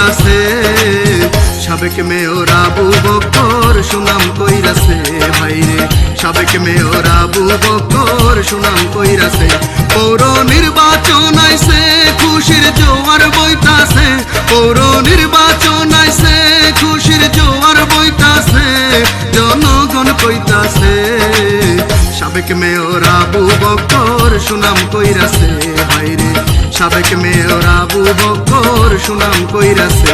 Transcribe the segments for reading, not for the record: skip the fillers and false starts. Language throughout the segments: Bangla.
কইতাছে, সাবেক মেয়র আবু বকর সুনাম কইরাছে ভাইরে, সাবেক মেয়র আবু বকর সুনাম কইরাছে। পৌর নির্বাচন আইছে খুশির জোয়ার বইতাছে, পৌর নির্বাচন আইছে খুশির জোয়ার বইতাছে, জনগণ কইতাছে সাবেক মেয়র আবু বকর সুনাম কইরাছে ভাইরে, সাবেক মেয়র আবু বকর সুনাম কইরাছে।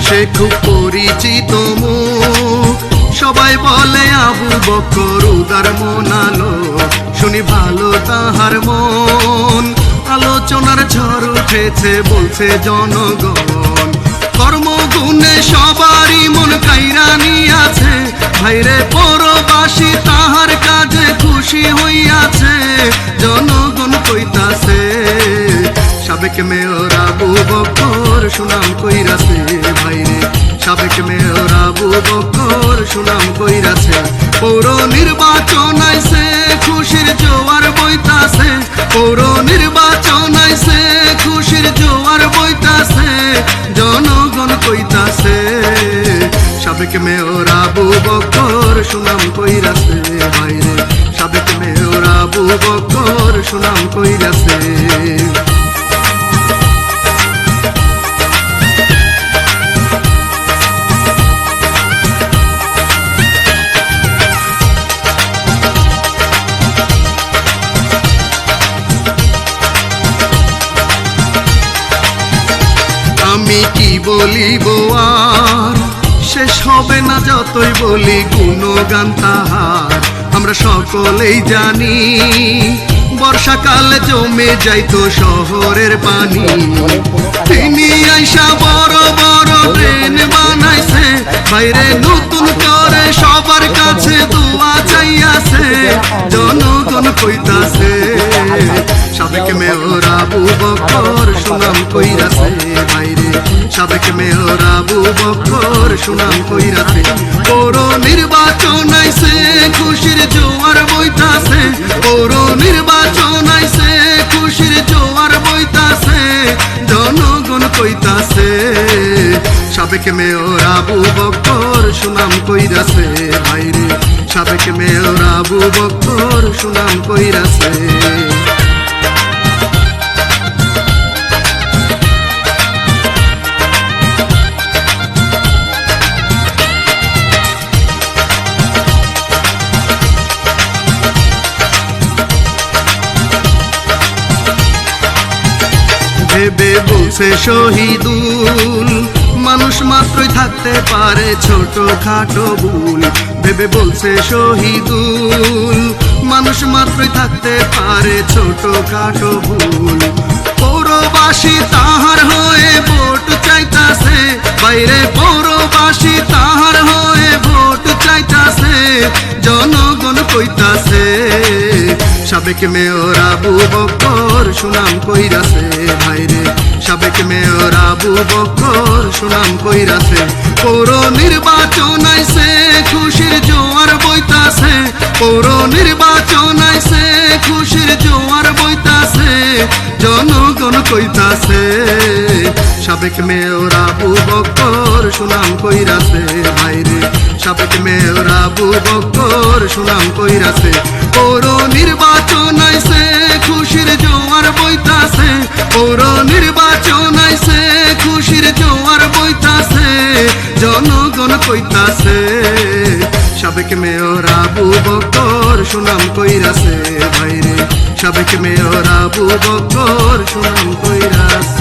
সে খুব পরিচিত মুখ, সবাই বলে আবু বকর উদার মন আলো, শুনি ভালো তাহার মন, আলোচনার ঝড় উঠেছে বলছে জনগণ, কর্মগুণে সবারই মন কাইরা নিয়াছে ভাইরে, পরবাসী তাহার কাজে খুশি হইয়াছে, জনগণ কইতাছে সাবেক মেয়র আবু বকর সুনাম কইরাছে ভাইরে, সাবেক মেয়র আবু বকর সুনাম কইরাছে। পৌর নির্বাচন আইছে খুশির জোয়ার বইতাছে, পৌর নির্বাচন আইছে খুশির জোয়ার বইতাছে, জনগণ কইতাছে সাবেক মেয়র আবু বকর সুনাম কইরাছে ভাইরে, সাবেক মেয়র আবু বকর সুনাম কইরাছে। আমি কি বলিব আর শেষ হবে না যতই বলি গুণগান তাহার, আমরা সকলেই জানি বর্ষাকালে জমে যাইতো শহরের পানি, তিনি আইসা বড় বড় ট্রেন বানাইছে বাইরে, নতুন করে সবার কাছে দোয়া চাইয়াছে, জনগণ কইতাছে সাবেক মেয়র আবু বকর সুনাম কইরাছে ভাইরে, সাবেক মেয়র আবু বকর সুনাম কইরাছে। পৌর নির্বাচন আইছে খুশির জোয়ার বইতাছে, পৌর নির্বাচন আইছে খুশির জোয়ার বইতাছে, জনগণ কইতাছে সাবেক মেয়র আবু বকর সুনাম কইরাছে ভাইরে, সাবেক মেয়র আবু বকর সুনাম কইরাছে। ভেবে বলছে শহীদুল মানুষ মাত্রই থাকতে পারে ছোট খাটো ভুল, ভেবে বলছে শহীদুল মানুষ মাত্রই থাকতে পারে ছোট খাটো ভুল, পৌরবাসী তাহার হয়ে ভোট চাইতাছে বাইরে, পৌরবাসী তাহার হয়ে ভোট চাইতাছে, জনগণ কইতাছে সাবেক মেয়র আবু বকর সুনাম কইরাছে ভাইরে, সাবেক মেয়র আবু বকর সুনাম কইরাছে। পৌর নির্বাচন আইছে খুশির জোয়ার বইতাছে, পৌর নির্বাচন আইছে খুশির জোয়ার বইতাছে, জনগণ কইতাছে সাবেক মেয়র আবু বকর সুনাম কইরাছে ভাইরে, সাবেক মেয়র আবু বকর সুনাম কইরাছে। পৌর নির্বাচন আইছে খুশির জোয়ার বইতাছে, পৌর নির্বাচন আইছে খুশির জোয়ার বইতাছে, জনগণ কইতাছে সাবেক মেয়র আবু বকর সুনাম কইরাছে ভাইরে, সাবেক মেয়র আবু বকর সুনাম কইরাছে।